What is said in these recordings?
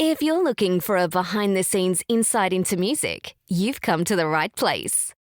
If you're looking for a behind-the-scenes insight into music, you've come to the right place.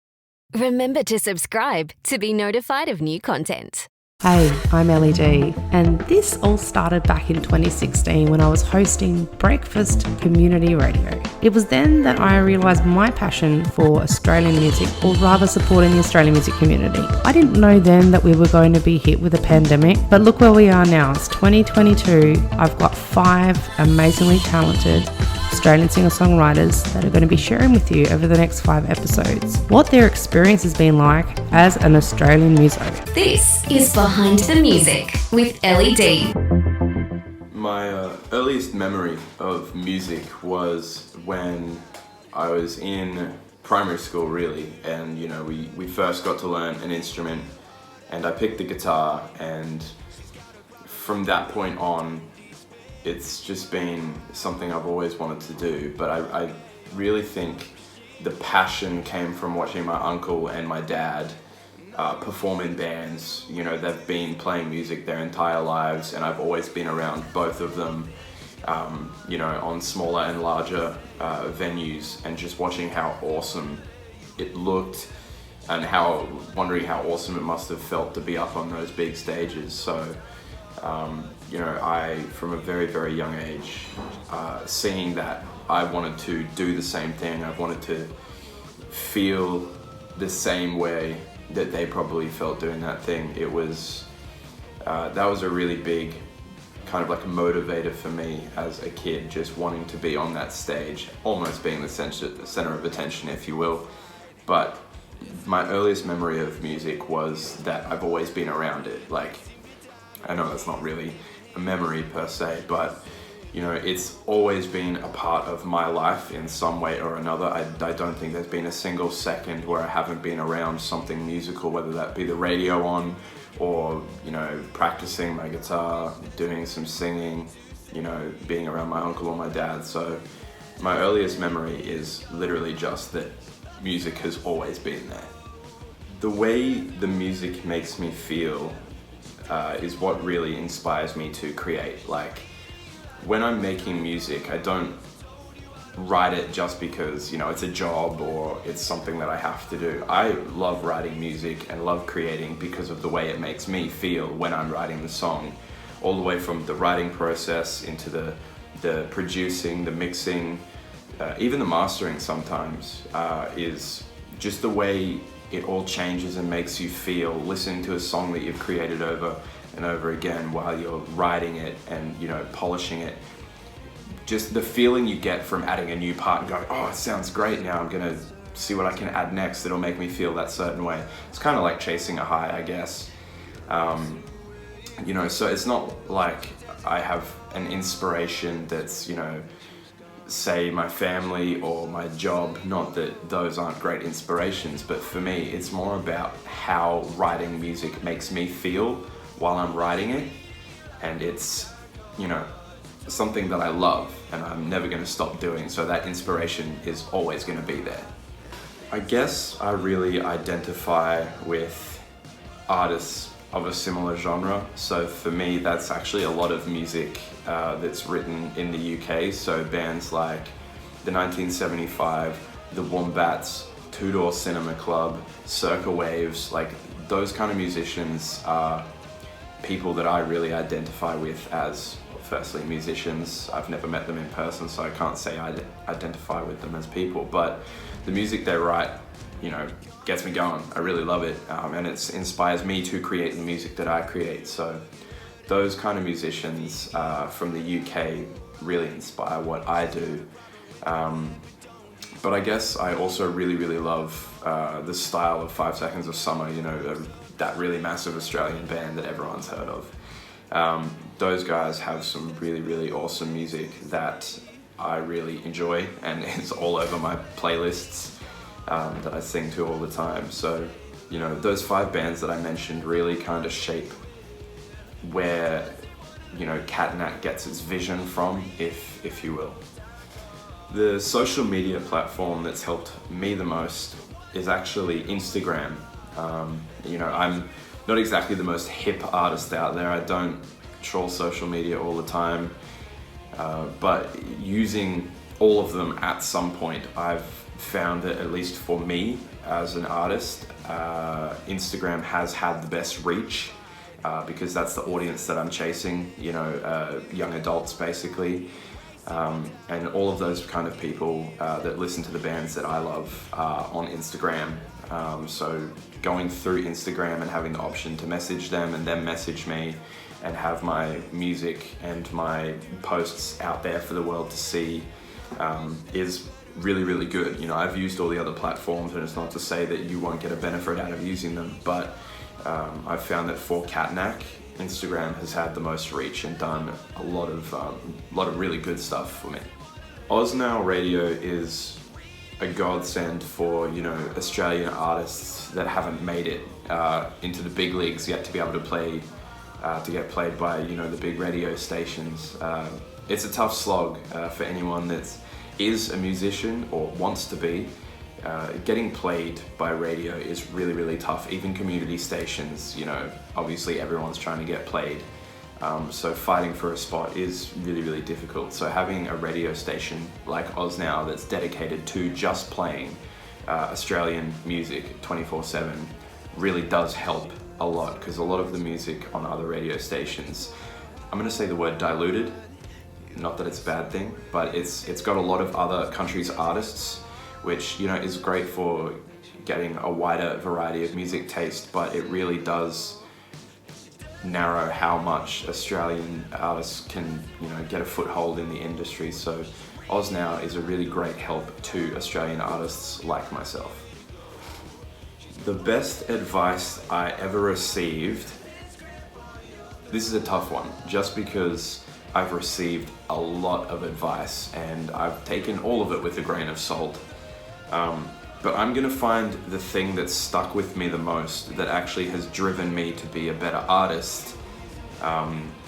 Remember to subscribe to be notified of new content. Hey, I'm Ellie D, and this all started back in 2016 when I was hosting Breakfast Community Radio. It was then that I realised my passion for Australian music, or rather supporting the Australian music community. I didn't know then that we were going to be hit with a pandemic, but look where we are now. It's 2022. I've got 5 amazingly talented Australian singer-songwriters that are going to be sharing with you over the next 5 episodes what their experience has been like as an Australian muso. This is Behind the Music with Ellie D. My earliest memory of music was when I was in primary school, really, and we first got to learn an instrument, and I picked the guitar, and from that point on, it's just been something I've always wanted to do, but I really think the passion came from watching my uncle and my dad perform in bands. They've been playing music their entire lives, and I've always been around both of them, on smaller and larger venues, and just watching how awesome it looked and wondering how awesome it must have felt to be up on those big stages. So I, from a very, very young age, seeing that, I wanted to do the same thing. I wanted to feel the same way that they probably felt doing that thing. It was, that was a really big kind of like a motivator for me as a kid, just wanting to be on that stage, almost being the center of attention, if you will. But my earliest memory of music was that I've always been around it. Like, I know that's not really a memory per se, but it's always been a part of my life in some way or another. I don't think there's been a single second where I haven't been around something musical, whether that be the radio on, or practicing my guitar, doing some singing, being around my uncle or my dad. So my earliest memory is literally just that music has always been there. The way the music makes me feel is what really inspires me to create. Like, when I'm making music, I don't write it just because, it's a job or it's something that I have to do. I love writing music and love creating because of the way it makes me feel when I'm writing the song. All the way from the writing process into the producing, the mixing, even the mastering sometimes, is just the way it all changes and makes you feel listening to a song that you've created over and over again while you're writing it and polishing it. Just the feeling you get from adding a new part and going, oh, it sounds great, now I'm gonna see what I can add next that'll make me feel that certain way. It's kind of like chasing a high, I guess. So it's not like I have an inspiration that's say my family or my job, not that those aren't great inspirations, but for me it's more about how writing music makes me feel while I'm writing it, and it's something that I love and I'm never going to stop doing, so that inspiration is always going to be there. I guess I really identify with artists of a similar genre, so for me that's actually a lot of music that's written in the UK, so bands like the 1975, the Wombats, Two Door Cinema Club, Circa Waves, like those kind of musicians are people that I really identify with as, firstly, musicians. I've never met them in person, so I can't say I identify with them as people, but the music they write, gets me going. I really love it, and it inspires me to create the music that I create. So those kind of musicians from the UK really inspire what I do. But I guess I also really, really love the style of 5 Seconds of Summer, that really massive Australian band that everyone's heard of. Those guys have some really, really awesome music that I really enjoy, and it's all over my playlists that I sing to all the time. So, those 5 bands that I mentioned really kind of shape where, Katanak gets its vision from, if you will. The social media platform that's helped me the most is actually Instagram. I'm not exactly the most hip artist out there. I don't troll social media all the time. But using all of them at some point, I've found that, at least for me as an artist, Instagram has had the best reach, because that's the audience that I'm chasing, you know, young adults basically. And all of those kind of people that listen to the bands that I love are on Instagram. So going through Instagram and having the option to message them and them message me and have my music and my posts out there for the world to see is really, really good. You know, I've used all the other platforms, and it's not to say that you won't get a benefit out of using them, but I've found that for Katanak, Instagram has had the most reach and done a lot of really good stuff for me. OzNow Radio is a godsend for, you know, Australian artists that haven't made it into the big leagues yet to be able to play, to get played by, you know, the big radio stations. It's a tough slog for anyone that is a musician or wants to be. Getting played by radio is really, really tough. Even community stations, you know, obviously everyone's trying to get played. So fighting for a spot is really, really difficult. So having a radio station like OzNow that's dedicated to just playing Australian music 24/7 really does help a lot, because a lot of the music on other radio stations, I'm going to say the word diluted, not that it's a bad thing, but it's got a lot of other countries' artists, which, you know, is great for getting a wider variety of music taste, but it really does narrow how much Australian artists can, you know, get a foothold in the industry. So OzNow is a really great help to Australian artists like myself. The best advice I ever received, this is a tough one, just because I've received a lot of advice and I've taken all of it with a grain of salt. But I'm gonna find the thing that's stuck with me the most, that actually has driven me to be a better artist,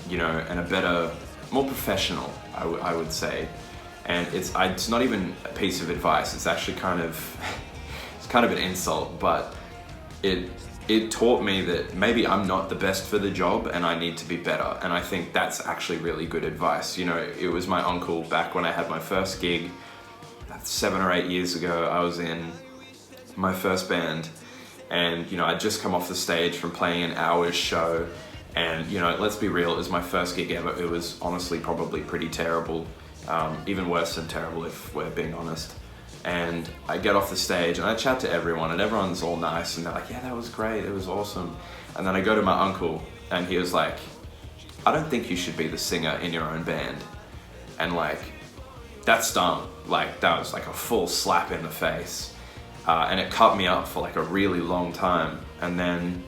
you know, and a better, more professional, I would say. And it's not even a piece of advice, it's actually kind of, it's kind of an insult, but it taught me that maybe I'm not the best for the job and I need to be better. And I think that's actually really good advice. You know, it was my uncle back when I had my first gig 7 or 8 years ago. I was in my first band, and, you know, I'd just come off the stage from playing an hour's show, and, you know, let's be real, it was my first gig ever. It was honestly probably pretty terrible, even worse than terrible if we're being honest. And I get off the stage and I chat to everyone, and everyone's all nice and they're like, yeah, that was great, it was awesome. And then I go to my uncle and he was like, I don't think you should be the singer in your own band. And like, that stung. Like, that was like a full slap in the face. And it cut me up for like a really long time. And then,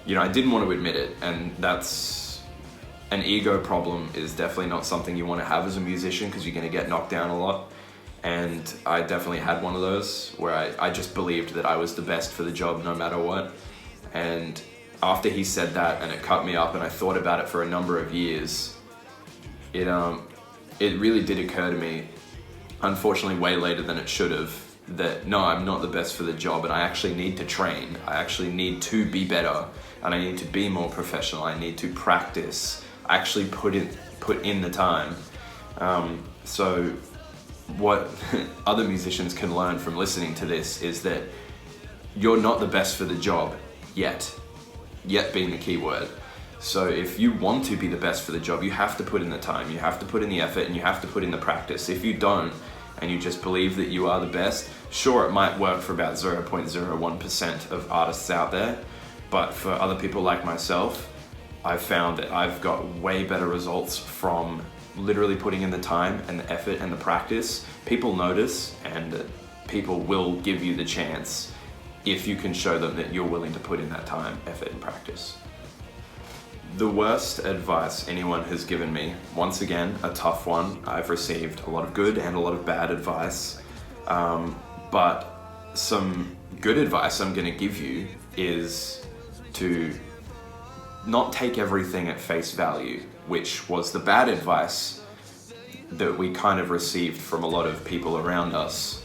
you know, I didn't want to admit it, and that's an ego problem, is definitely not something you want to have as a musician, because you're going to get knocked down a lot. And I definitely had one of those where I just believed that I was the best for the job no matter what. And after he said that and it cut me up and I thought about it for a number of years, it really did occur to me, unfortunately way later than it should have, that no, I'm not the best for the job and I actually need to train. I actually need to be better and I need to be more professional. I need to practice. I actually put in the time. So what other musicians can learn from listening to this is that you're not the best for the job yet being the key word. So if you want to be the best for the job, you have to put in the time, you have to put in the effort, and you have to put in the practice. If you don't, and you just believe that you are the best, sure, it might work for about 0.01% of artists out there, but for other people like myself, I've found that I've got way better results from literally putting in the time and the effort and the practice. People notice, and people will give you the chance if you can show them that you're willing to put in that time, effort, and practice. The worst advice anyone has given me, once again, a tough one. I've received a lot of good and a lot of bad advice, but some good advice I'm going to give you is to not take everything at face value, which was the bad advice that we kind of received from a lot of people around us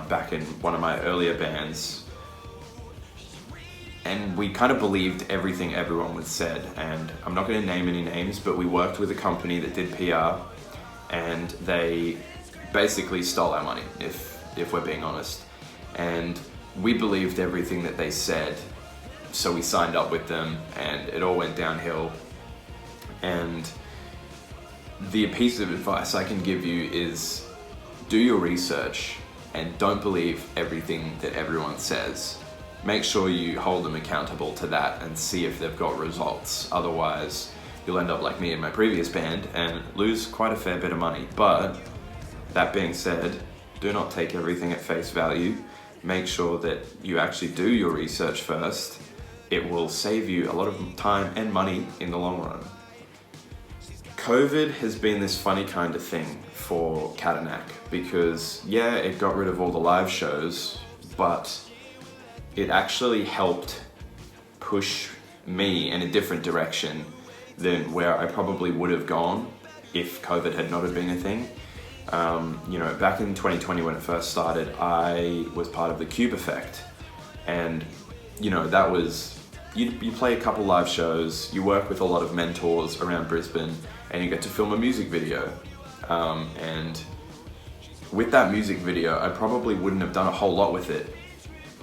back in one of my earlier bands. and we kind of believed everything everyone was said. And I'm not going to name any names, but we worked with a company that did PR, and they basically stole our money, if we're being honest. And we believed everything that they said, so we signed up with them, and it all went downhill. And the piece of advice I can give you is do your research and don't believe everything that everyone says. Make sure you hold them accountable to that and see if they've got results. Otherwise, you'll end up like me in my previous band and lose quite a fair bit of money. But that being said, do not take everything at face value. Make sure that you actually do your research first. It will save you a lot of time and money in the long run. COVID has been this funny kind of thing for Katanak because, yeah, it got rid of all the live shows, but it actually helped push me in a different direction than where I probably would have gone if COVID had not have been a thing. Back in 2020 when it first started, I was part of the Cube Effect, and that was, you play a couple live shows, you work with a lot of mentors around Brisbane, and you get to film a music video. And with that music video, I probably wouldn't have done a whole lot with it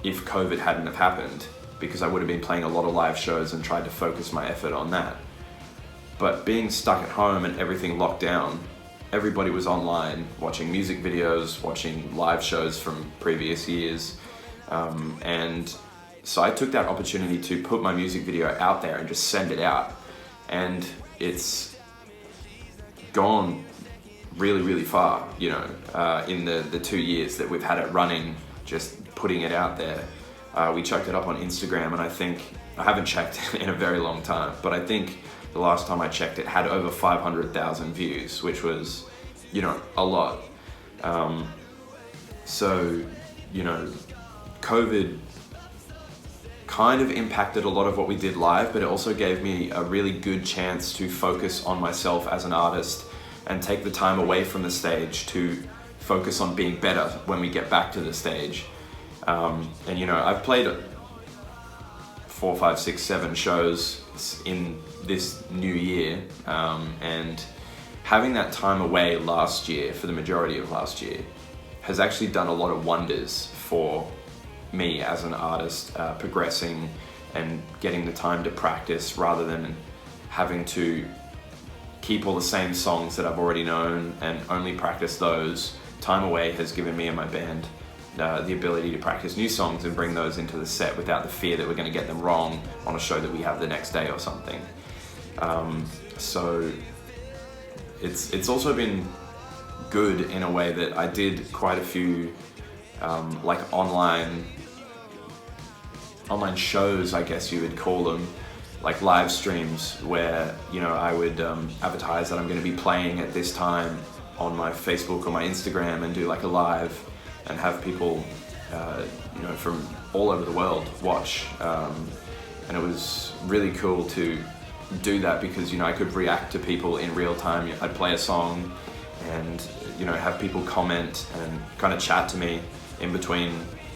if COVID hadn't have happened, because I would have been playing a lot of live shows and tried to focus my effort on that. But being stuck at home and everything locked down, everybody was online watching music videos, watching live shows from previous years. And so I took that opportunity to put my music video out there and just send it out. And it's gone really, really far, in the 2 years that we've had it running, just putting it out there. We chucked it up on Instagram, and I haven't checked in a very long time, but I think the last time I checked it had over 500,000 views, which was, a lot. COVID kind of impacted a lot of what we did live, but it also gave me a really good chance to focus on myself as an artist and take the time away from the stage to focus on being better when we get back to the stage. I've played 4, 5, 6, 7 shows in this new year, and having that time away last year, for the majority of last year, has actually done a lot of wonders for me as an artist, progressing and getting the time to practice rather than having to keep all the same songs that I've already known and only practice those. Time away has given me and my band the ability to practice new songs and bring those into the set without the fear that we're going to get them wrong on a show that we have the next day or something. So it's also been good in a way that I did quite a few online shows, I guess you would call them, like live streams where I would advertise that I'm going to be playing at this time on my Facebook or my Instagram and do like a live and have people from all over the world watch, and it was really cool to do that because I could react to people in real time. I'd play a song and have people comment and kind of chat to me in between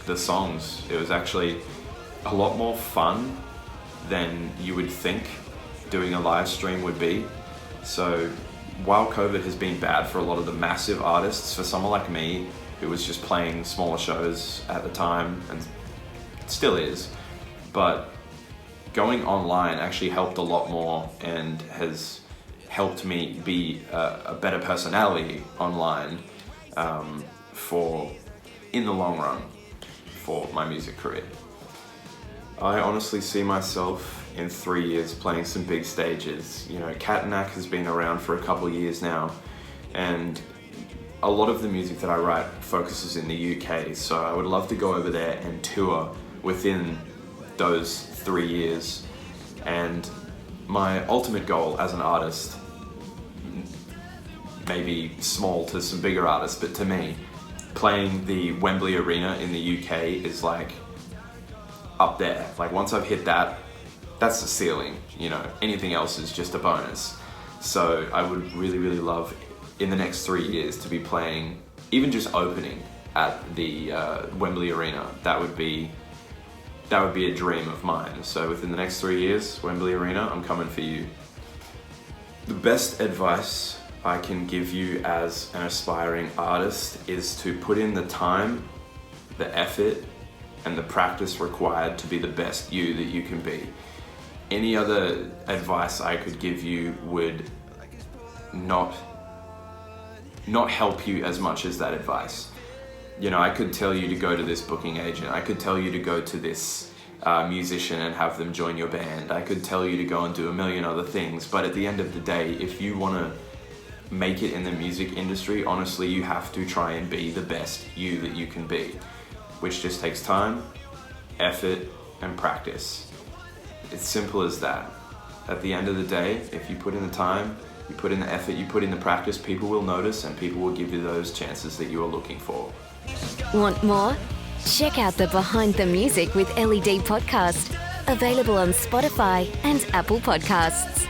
the songs. It was actually a lot more fun than you would think doing a live stream would be. So while COVID has been bad for a lot of the massive artists, for someone like me who was just playing smaller shows at the time and still is, but going online actually helped a lot more and has helped me be a better personality online in the long run for my music career. I honestly see myself in 3 years playing some big stages. Katanak has been around for a couple of years now, and a lot of the music that I write focuses in the UK, so I would love to go over there and tour within those 3 years. And my ultimate goal as an artist, maybe small to some bigger artists, but to me, playing the Wembley Arena in the UK is like up there. Like once I've hit that, that's the ceiling, anything else is just a bonus. So I would really, really love in the next 3 years to be playing, even just opening at the Wembley Arena. That would be that would be a dream of mine. So within the next 3 years, Wembley Arena, I'm coming for you. The best advice I can give you as an aspiring artist is to put in the time, the effort, and the practice required to be the best you that you can be. Any other advice I could give you would not help you as much as that advice. You know, I could tell you to go to this booking agent. I could tell you to go to this musician and have them join your band. I could tell you to go and do a million other things. But at the end of the day, if you want to make it in the music industry, honestly, you have to try and be the best you that you can be, which just takes time, effort, and practice. It's simple as that. At the end of the day, if you put in the time, you put in the effort, you put in the practice, people will notice and people will give you those chances that you are looking for. Want more? Check out the Behind the Music with Ellie D podcast, available on Spotify and Apple Podcasts.